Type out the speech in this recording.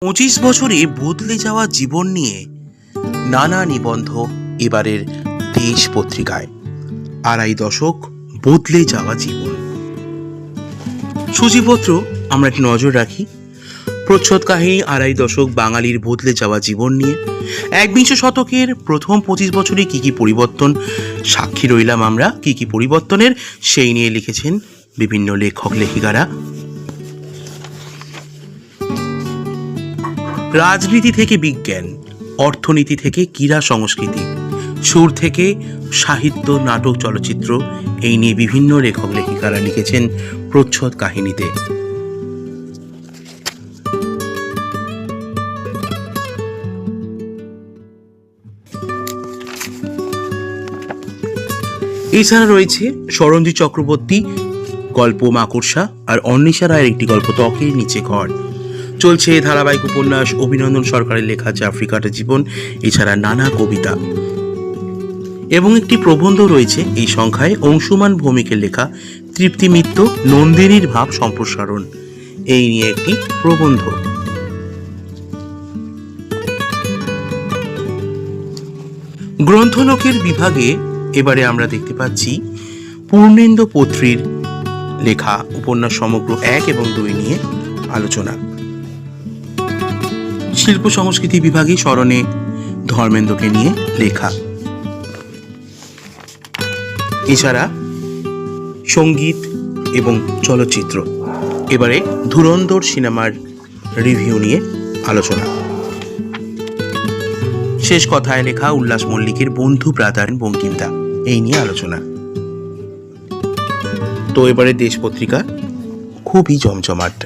25 বছরে বদলে যাওয়া জীবন নিয়ে নানা নিবন্ধ এবারের দেশ পত্রিকায়। আড়াই দশক বদলে যাওয়া জীবন। সূচিপত্র আমরা একটি নজর রাখি। প্রচ্ছদ কাহিনী আড়াই দশক বাঙালির বদলে যাওয়া জীবন নিয়ে। একবিংশ শতকের প্রথম 25 বছরে কি কি পরিবর্তন সাক্ষী রইলাম আমরা, কি কি পরিবর্তনের, সেই নিয়ে লিখেছেন বিভিন্ন লেখক লেখিকারা। রাজনীতি থেকে বিজ্ঞান, অর্থনীতি থেকে ক্রীড়া সংস্কৃতি, সুর থেকে সাহিত্য, নাটক, চলচ্চিত্র, এই নিয়ে বিভিন্ন লেখক লেখিকারা লিখেছেন প্রচ্ছদ কাহিনীতে। এছাড়া রয়েছে সরঞ্জিৎ চক্রবর্তী গল্প মাকড়সা আর অন্বেষা রায়ের একটি গল্প ত্বকের নিচে ঘর। চলছে ধারাবাহিক উপন্যাস অভিনন্দন সরকারের লেখা আফ্রিকাটা জীবন, এছাড়া নানা কবিতা এবং একটি প্রবন্ধ রয়েছে এই সংখ্যায়। অংশুমান ভৌমিকের লেখা তৃপ্তি মিত্র নন্দিনীর ভাব সম্প্রসারণ, এই নিয়ে একটি প্রবন্ধ। গ্রন্থলোকের বিভাগে এবারে আমরা দেখতে পাচ্ছি পূর্ণেন্দু পত্রীর লেখা উপন্যাস সমগ্র 1 এবং 2 নিয়ে আলোচনা। শিল্প সংস্কৃতি বিভাগে স্মরণে ধর্মেন্দ্রকে নিয়ে লেখা। এছাড়া সঙ্গীত এবং চলচ্চিত্র, এবারে ধুরন্ধর সিনেমার রিভিউ নিয়ে আলোচনা। শেষ কথায় লেখা উল্লাস মল্লিকের বন্ধু ব্রাদার বঙ্কিমদা, এই নিয়ে আলোচনা। তো এবারে দেশ পত্রিকা খুবই জমজমাট।